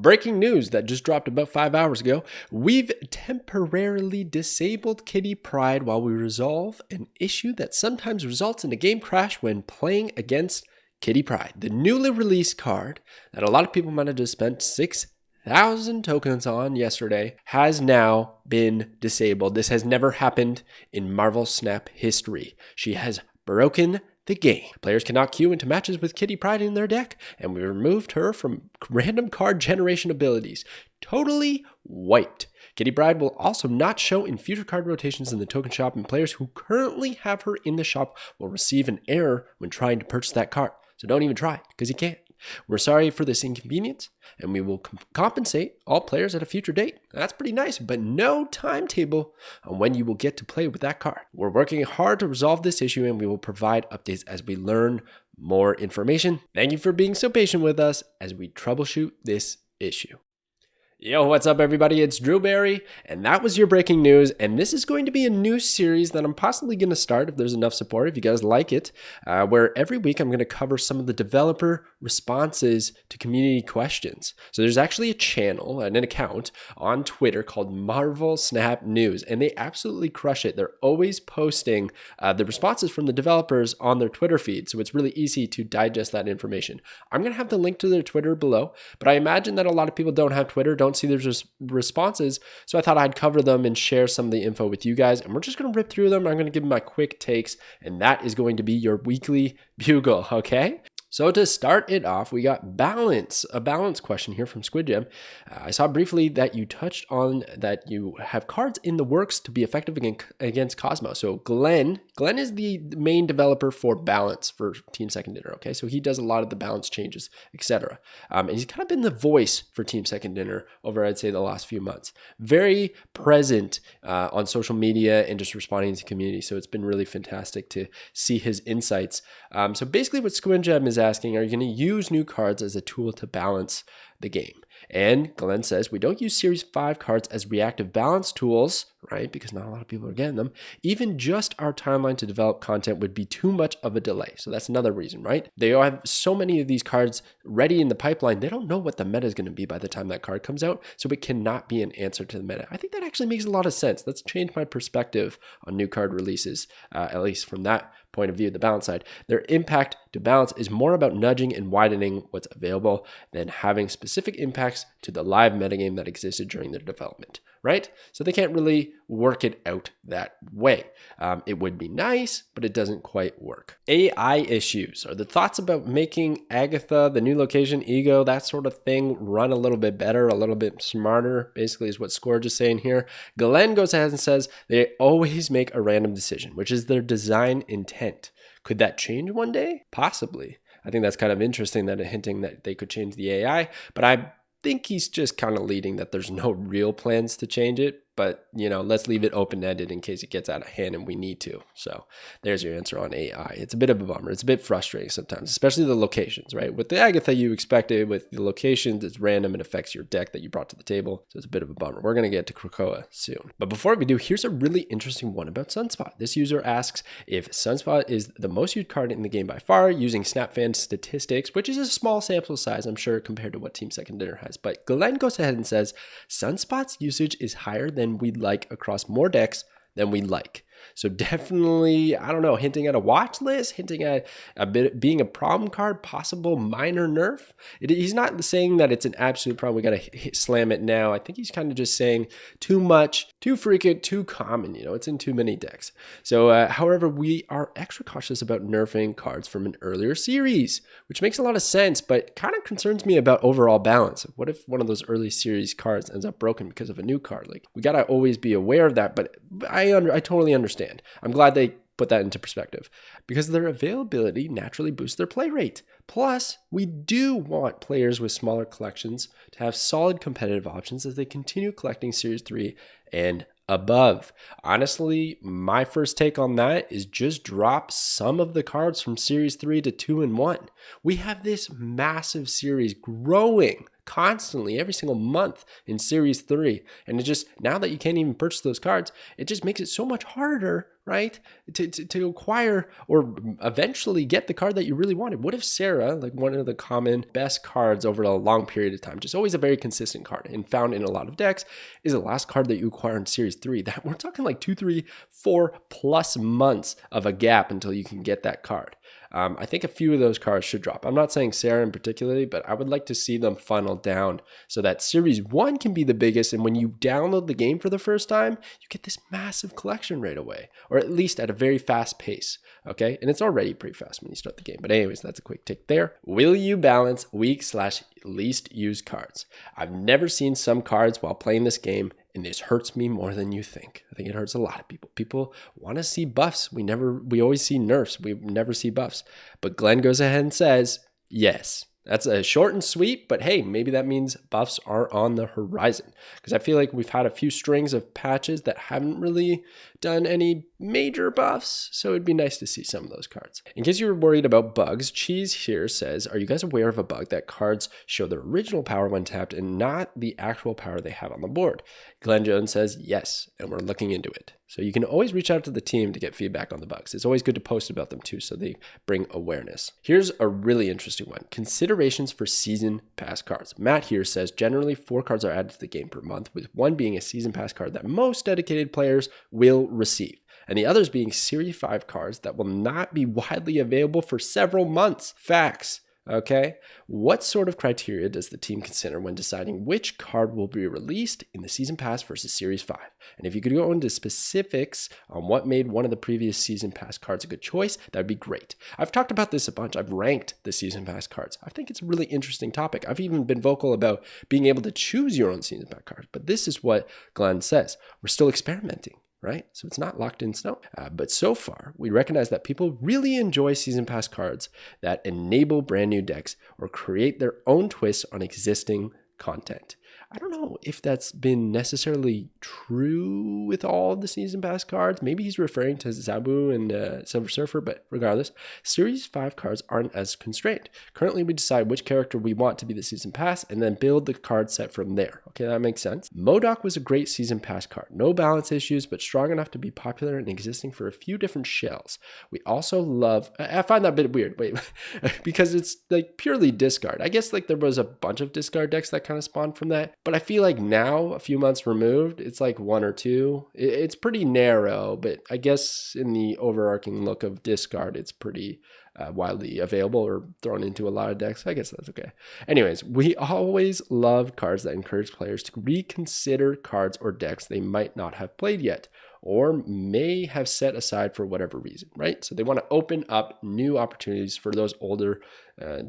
Breaking news that just dropped about 5 hours ago. We've temporarily disabled Kitty Pryde while we resolve an issue that sometimes results in a game crash when playing against Kitty Pryde. The newly released card that a lot of people might have just spent 6,000 tokens on yesterday has now been disabled. This has never happened in Marvel Snap history. She has broken the game. Players cannot queue into matches with Kitty Pryde in their deck, and we removed her from random card generation abilities. Totally wiped. Kitty Pryde will also not show in future card rotations in the token shop, and players who currently have her in the shop will receive an error when trying to purchase that card. So don't even try, because you can't. We're sorry for this inconvenience, and we will compensate all players at a future date. That's pretty nice, but no timetable on when you will get to play with that card. We're working hard to resolve this issue, and we will provide updates as we learn more information. Thank you for being so patient with us as we troubleshoot this issue. Yo, what's up everybody? It's Drewberry, and that was your breaking news, and this is going to be a new series that I'm possibly going to start if there's enough support, if you guys like it, where every week I'm going to cover some of the developer responses to community questions. So there's actually a channel and an account on Twitter called Marvel Snap News, and they absolutely crush it. They're always posting the responses from the developers on their Twitter feed, so it's really easy to digest that information. I'm going to have the link to their Twitter below, but I imagine that a lot of people don't have Twitter, don't see there's responses, so I thought I'd cover them and share some of the info with you guys, and we're just going to rip through them. I'm going to give my quick takes, and that is going to be your weekly bugle, okay? So to start it off, we got a balance question here from Squid Gem. I saw briefly that you touched on that you have cards in the works to be effective against Cosmo. So Glenn is the main developer for balance for Team Second Dinner, okay? So he does a lot of the balance changes, etc. And he's kind of been the voice for Team Second Dinner over, I'd say, the last few months. Very present on social media and just responding to community. So it's been really fantastic to see his insights. So basically what Squid Gem is asking, are you going to use new cards as a tool to balance the game? And Glenn says, we don't use Series 5 cards as reactive balance tools, right? Because not a lot of people are getting them. Even just our timeline to develop content would be too much of a delay. So that's another reason, right? They have so many of these cards ready in the pipeline. They don't know what the meta is going to be by the time that card comes out. So it cannot be an answer to the meta. I think that actually makes a lot of sense. That's changed my perspective on new card releases, at least from that point of view, the balance side. Their impact to balance is more about nudging and widening what's available than having specific impacts to the live metagame that existed during their development, right? So they can't really work it out that way. It would be nice, but it doesn't quite work. AI issues are the thoughts about making Agatha, the new location, ego, that sort of thing run a little bit better, a little bit smarter, basically is what Scourge is saying here. Glenn goes ahead and says they always make a random decision, which is their design intent. Could that change one day? Possibly. I think that's kind of interesting that hinting that they could change the AI, but I think he's just kind of leading that there's no real plans to change it. But, you know, let's leave it open-ended in case it gets out of hand and we need to. So there's your answer on AI. It's a bit of a bummer. It's a bit frustrating sometimes, especially the locations, right? With the Agatha, you expect it. With the locations, it's random. It affects your deck that you brought to the table. So it's a bit of a bummer. We're going to get to Krakoa soon. But before we do, here's a really interesting one about Sunspot. This user asks if Sunspot is the most used card in the game by far, using SnapFan statistics, which is a small sample size, I'm sure, compared to what Team Second Dinner has. But Glenn goes ahead and says Sunspot's usage is higher than we'd like across more decks than we'd like. So definitely, I don't know, hinting at a watch list, hinting at a bit being a problem card, possible minor nerf. He's not saying that it's an absolute problem. We got to slam it now. I think he's kind of just saying too much, too frequent, too common. You know, it's in too many decks. So, however, we are extra cautious about nerfing cards from an earlier series, which makes a lot of sense, but kind of concerns me about overall balance. What if one of those early series cards ends up broken because of a new card? Like, we got to always be aware of that, but I totally understand. I'm glad they put that into perspective because their availability naturally boosts their play rate. Plus, we do want players with smaller collections to have solid competitive options as they continue collecting Series 3 and above. Honestly, my first take on that is just drop some of the cards from Series 3 to 2 and 1. We have this massive series growing constantly every single month in Series 3. And it just, now that you can't even purchase those cards, it just makes it so much harder, right, to acquire or eventually get the card that you really wanted. What if Sarah, like one of the common best cards over a long period of time, just always a very consistent card and found in a lot of decks, is the last card that you acquire in Series 3? That we're talking like 2, 3, 4+ months of a gap until you can get that card. I think a few of those cards should drop. I'm not saying Sarah in particularly, but I would like to see them funnel down so that Series 1 can be the biggest. And when you download the game for the first time, you get this massive collection right away, or at least at a very fast pace. Okay. And it's already pretty fast when you start the game. But anyways, that's a quick take there. Will you balance weak/least used cards? I've never seen some cards while playing this game, and this hurts me more than you think. I think it hurts a lot of people. People want to see buffs. We always see nerfs. We never see buffs. But Glenn goes ahead and says, yes. That's a short and sweet, but hey, maybe that means buffs are on the horizon. Because I feel like we've had a few strings of patches that haven't really done any major buffs, so it'd be nice to see some of those cards. In case you were worried about bugs, Cheese here says, are you guys aware of a bug that cards show their original power when tapped and not the actual power they have on the board? Glenn Jones says, yes, and we're looking into it. So you can always reach out to the team to get feedback on the bugs. It's always good to post about them too, so they bring awareness. Here's a really interesting one. Considerations for season pass cards. Matt here says, generally 4 cards are added to the game per month, with one being a season pass card that most dedicated players will receive, and the others being Series 5 cards that will not be widely available for several months. Facts. Okay, what sort of criteria does the team consider when deciding which card will be released in the Season Pass versus Series 5? And if you could go into specifics on what made one of the previous Season Pass cards a good choice, that would be great. I've talked about this a bunch. I've ranked the Season Pass cards. I think it's a really interesting topic. I've even been vocal about being able to choose your own Season Pass cards. But this is what Glenn says. We're still experimenting, right? So it's not locked in stone. But so far, we recognize that people really enjoy Season Pass cards that enable brand new decks or create their own twists on existing content. I don't know if that's been necessarily true with all of the Season Pass cards. Maybe he's referring to Zabu and Silver Surfer, but regardless, Series 5 cards aren't as constrained. Currently, we decide which character we want to be the Season Pass and then build the card set from there. Okay, that makes sense. MODOK was a great Season Pass card. No balance issues, but strong enough to be popular and existing for a few different shells. We also love, I find that a bit weird, wait, because it's like purely discard. I guess like there was a bunch of discard decks that kind of spawned from that. But I feel like now, a few months removed, it's like 1 or 2. It's pretty narrow, but I guess in the overarching look of discard, it's pretty widely available or thrown into a lot of decks. I guess that's okay. Anyways, we always love cards that encourage players to reconsider cards or decks they might not have played yet or may have set aside for whatever reason, right? So they want to open up new opportunities for those older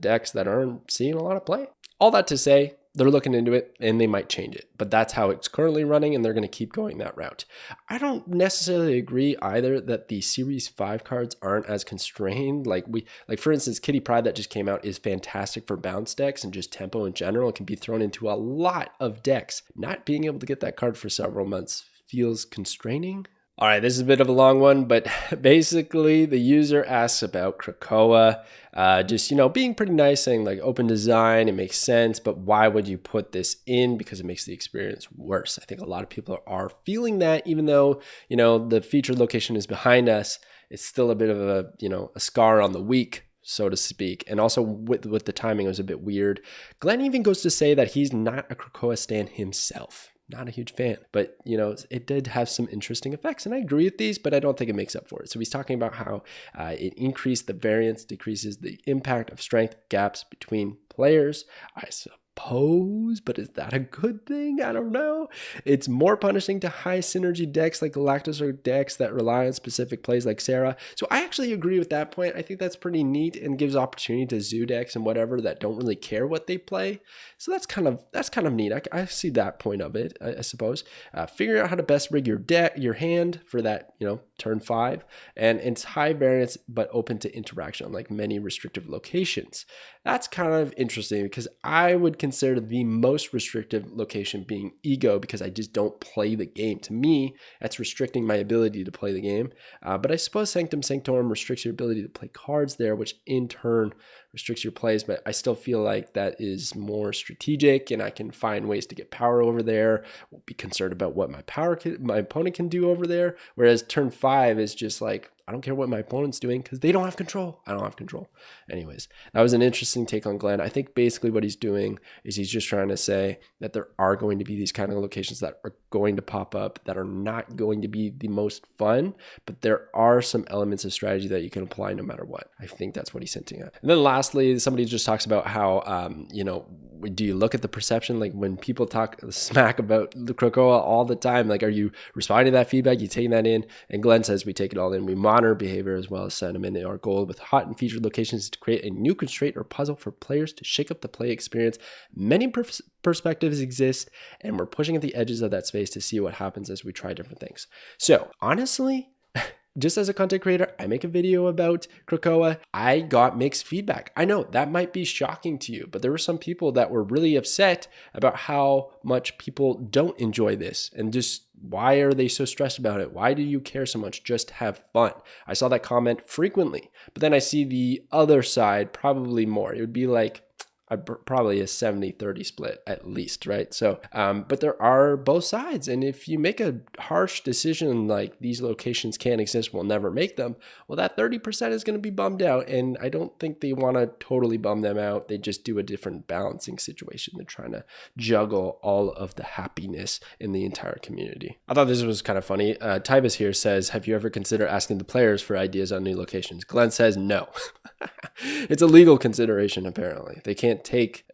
decks that aren't seeing a lot of play. All that to say, they're looking into it and they might change it, but that's how it's currently running and they're going to keep going that route. I don't necessarily agree either that the Series 5 cards aren't as constrained. Like for instance, Kitty Pryde that just came out is fantastic for bounce decks and just tempo in general. It can be thrown into a lot of decks. Not being able to get that card for several months feels constraining. All right, this is a bit of a long one, but basically the user asks about Krakoa, just, being pretty nice, saying like open design, it makes sense, but why would you put this in? Because it makes the experience worse. I think a lot of people are feeling that, even though, the featured location is behind us, it's still a bit of a scar on the weak, so to speak. And also with the timing, it was a bit weird. Glenn even goes to say that he's not a Krakoa stan himself. Not a huge fan, but it did have some interesting effects, and I agree with these, but I don't think it makes up for it. So he's talking about how it increased the variance, decreases the impact of strength gaps between players. I suppose, but is that a good thing? I don't know. It's more punishing to high synergy decks like Galactus or decks that rely on specific plays like Sarah. So I actually agree with that point. I think that's pretty neat and gives opportunity to zoo decks and whatever that don't really care what they play. So that's kind of neat. I see that point of it, I suppose. Figuring out how to best rig your hand for that, turn 5, and it's high variance but open to interaction on like many restrictive locations. That's kind of interesting because I would consider the most restrictive location being Ego because I just don't play the game. To me, that's restricting my ability to play the game. But I suppose Sanctum Sanctorum restricts your ability to play cards there, which in turn restricts your plays, but I still feel like that is more strategic and I can find ways to get power over there. Won't be concerned about what my opponent can do over there. Whereas turn 5 is just like, I don't care what my opponent's doing because they don't have control. I don't have control. Anyways, that was an interesting take on Glenn. I think basically what he's doing is he's just trying to say that there are going to be these kind of locations that are going to pop up that are not going to be the most fun, but there are some elements of strategy that you can apply no matter what. I think that's what he's hinting at. And then lastly, somebody just talks about how, do you look at the perception? Like when people talk smack about the Krakoa all the time, like, are you responding to that feedback? You taking that in? And Glenn says we take it all in. We monitor behavior as well as sentiment. Our goal with hot and featured locations is to create a new constraint or puzzle for players to shake up the play experience. Many perspectives exist, and we're pushing at the edges of that space to see what happens as we try different things. So honestly, just as a content creator, I make a video about Krakoa. I got mixed feedback. I know that might be shocking to you, but there were some people that were really upset about how much people don't enjoy this and just why are they so stressed about it? Why do you care so much? Just have fun. I saw that comment frequently, but then I see the other side probably more. It would be like, probably a 70-30 split at least, right? So, but there are both sides. And if you make a harsh decision like these locations can't exist, we'll never make them, well, that 30% is going to be bummed out. And I don't think they want to totally bum them out. They just do a different balancing situation. They're trying to juggle all of the happiness in the entire community. I thought this was kind of funny. Tybus here says, have you ever considered asking the players for ideas on new locations? Glenn says no. It's a legal consideration, apparently. They can't take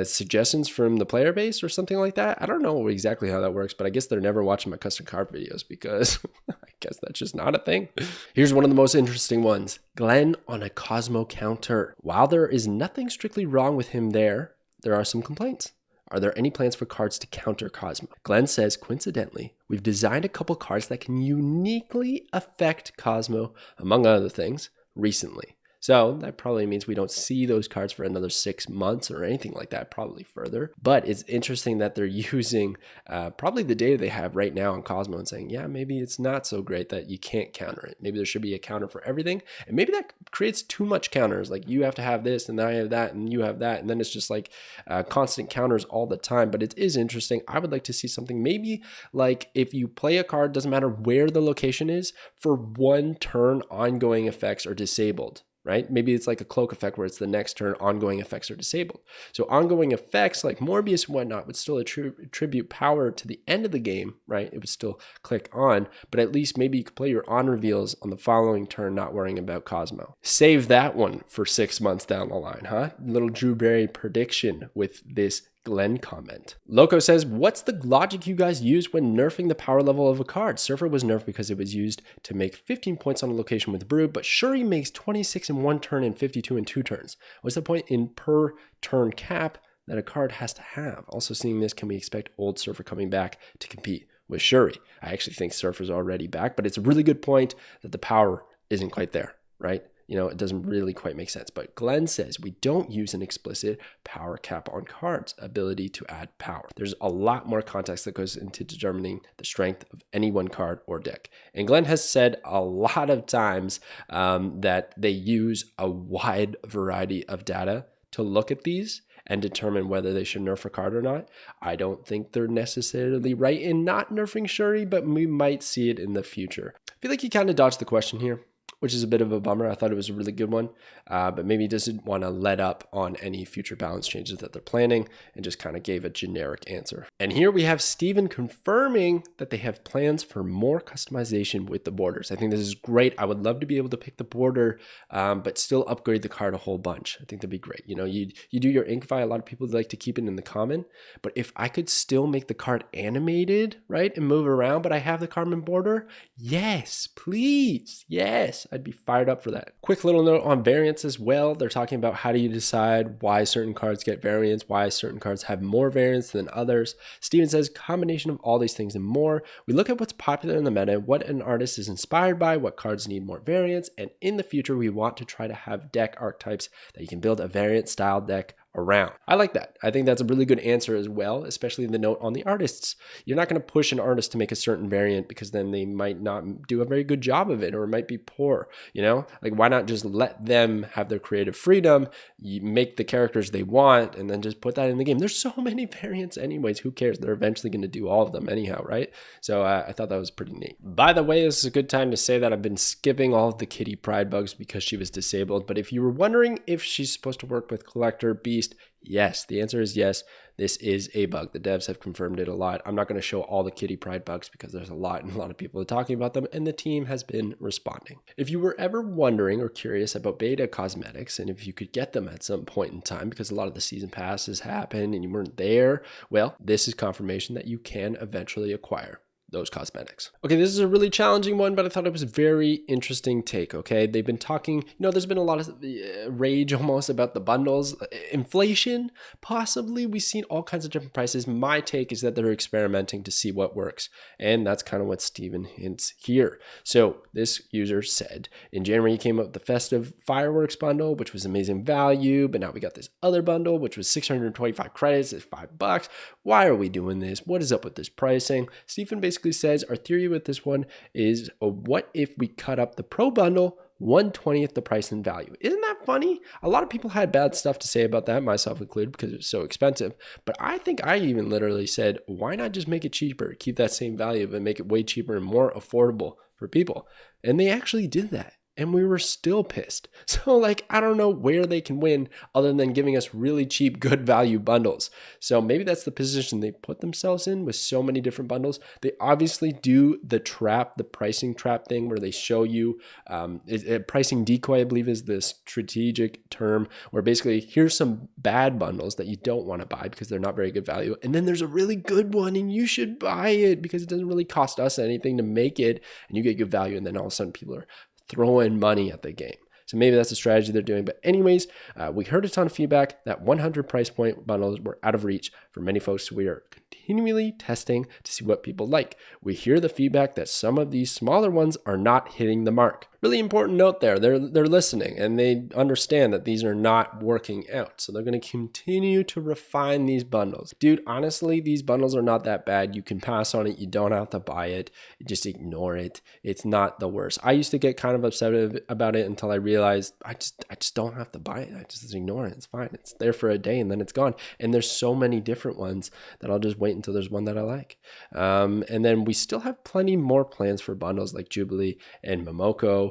suggestions from the player base or something like that. I don't know exactly how that works, but I guess they're never watching my custom card videos because I guess that's just not a thing. Here's one of the most interesting ones. Glenn on a Cosmo Counter. While there is nothing strictly wrong with him there are some complaints. Are there any plans for cards to counter Cosmo? Glenn says, coincidentally, we've designed a couple cards that can uniquely affect Cosmo, among other things, recently. So that probably means we don't see those cards for another 6 months or anything like that, probably further. But it's interesting that they're using probably the data they have right now on Cosmo and saying, yeah, maybe it's not so great that you can't counter it. Maybe there should be a counter for everything. And maybe that creates too much counters. Like you have to have this and I have that and you have that. And then it's just like constant counters all the time. But it is interesting. I would like to see something maybe like if you play a card, doesn't matter where the location is, for 1 turn ongoing effects are disabled. Right? Maybe it's like a cloak effect where it's the next turn ongoing effects are disabled. So ongoing effects like Morbius and whatnot would still attribute power to the end of the game, right? It would still click on, but at least maybe you could play your on reveals on the following turn, not worrying about Cosmo. Save that one for 6 months down the line, huh? Little Drew Berry prediction with this Glenn comment. Loco says, what's the logic you guys use when nerfing the power level of a card? Surfer was nerfed because it was used to make 15 points on a location with Brew, but Shuri makes 26 in 1 turn and 52 in 2 turns. What's the point in per turn cap that a card has to have? Also seeing this, can we expect old Surfer coming back to compete with Shuri? I actually think Surfer's already back, but it's a really good point that the power isn't quite there, right? You know, it doesn't really quite make sense. But Glenn says we don't use an explicit power cap on cards, ability to add power. There's a lot more context that goes into determining the strength of any one card or deck. And Glenn has said a lot of times that they use a wide variety of data to look at these and determine whether they should nerf a card or not. I don't think they're necessarily right in not nerfing Shuri, but we might see it in the future. I feel like he kind of dodged the question here, which is a bit of a bummer. I thought it was a really good one, but maybe he doesn't want to let up on any future balance changes that they're planning and just kind of gave a generic answer. And here we have Steven confirming that they have plans for more customization with the borders. I think this is great. I would love to be able to pick the border, but still upgrade the card a whole bunch. I think that'd be great. You know, you do your Inkify. A lot of people like to keep it in the common, but if I could still make the card animated, right, and move around, but I have the common border, yes, please, yes. I'd be fired up for that. Quick little note on variants as well. They're talking about how do you decide why certain cards get variants, why certain cards have more variants than others. Steven says, combination of all these things and more. We look at what's popular in the meta, what an artist is inspired by, what cards need more variants, and in the future, we want to try to have deck archetypes that you can build a variant style deck around. I like that. I think that's a really good answer as well, especially the note on the artists. You're not going to push an artist to make a certain variant because then they might not do a very good job of it, or it might be poor, you know? Like, why not just let them have their creative freedom, you make the characters they want, and then just put that in the game. There's so many variants anyways. Who cares? They're eventually going to do all of them anyhow, right? So I thought that was pretty neat. By the way, this is a good time to say that I've been skipping all of the Kitty Pryde bugs because she was disabled. But if you were wondering if she's supposed to work with Collector, Beast, yes, the answer is yes. This is a bug. The devs have confirmed it a lot. I'm not going to show all the Kitty Pryde bugs because there's a lot and a lot of people are talking about them, and the team has been responding. If you were ever wondering or curious about beta cosmetics and if you could get them at some point in time because a lot of the season passes happened and you weren't there, well, this is confirmation that you can eventually acquire those cosmetics. Okay, this is a really challenging one, but I thought it was a very interesting take, okay? They've been talking, there's been a lot of rage almost about the bundles. Inflation, possibly. We've seen all kinds of different prices. My take is that they're experimenting to see what works, and that's kind of what Steven hints here. So this user said, in January, he came up with the Festive Fireworks bundle, which was amazing value, but now we got this other bundle, which was 625 credits at $5. Why are we doing this? What is up with this pricing? Steven basically says our theory with this one is, what if we cut up the pro bundle 1/20th the price and value? Isn't that funny? A lot of people had bad stuff to say about that, myself included, because it's so expensive. But I think I even literally said, why not just make it cheaper, keep that same value, but make it way cheaper and more affordable for people? And they actually did that. And we were still pissed. So like, I don't know where they can win other than giving us really cheap, good value bundles. So maybe that's the position they put themselves in with so many different bundles. They obviously do the pricing trap thing where they show you, pricing decoy, I believe is the strategic term, where basically here's some bad bundles that you don't want to buy because they're not very good value. And then there's a really good one and you should buy it because it doesn't really cost us anything to make it and you get good value. And then all of a sudden people are throwing money at the game. So maybe that's a strategy they're doing. But anyways, we heard a ton of feedback that 100 price point bundles were out of reach for many folks. So we are continually testing to see what people like. We hear the feedback that some of these smaller ones are not hitting the mark. Really important note there. They're listening and they understand that these are not working out. So they're going to continue to refine these bundles. Dude, honestly, these bundles are not that bad. You can pass on it. You don't have to buy it. Just ignore it. It's not the worst. I used to get kind of upset about it until I realized I just don't have to buy it. I just ignore it. It's fine. It's there for a day and then it's gone. And there's so many different ones that I'll just wait until there's one that I like. And then we still have plenty more plans for bundles like Jubilee and Momoko,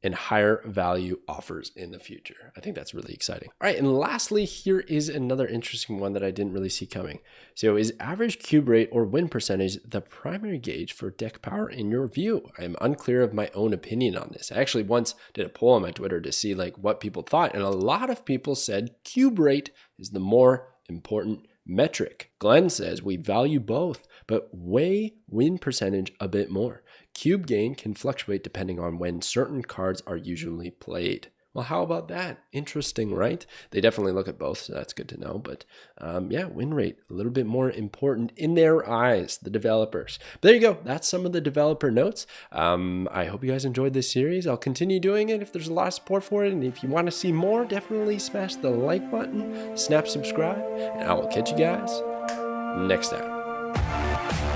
and higher value offers in the future. I think that's really exciting. All right, and lastly, here is another interesting one that I didn't really see coming. So is average cube rate or win percentage the primary gauge for deck power in your view? I'm unclear of my own opinion on this. I actually once did a poll on my Twitter to see like what people thought, and a lot of people said cube rate is the more important metric. Glenn says we value both, but weigh win percentage a bit more. Cube gain can fluctuate depending on when certain cards are usually played. Well, how about that? Interesting, right? They definitely look at both, so that's good to know. But yeah, win rate, a little bit more important in their eyes, the developers. But there you go. That's some of the developer notes. I hope you guys enjoyed this series. I'll continue doing it if there's a lot of support for it. And if you want to see more, definitely smash the like button, snap subscribe, and I will catch you guys next time.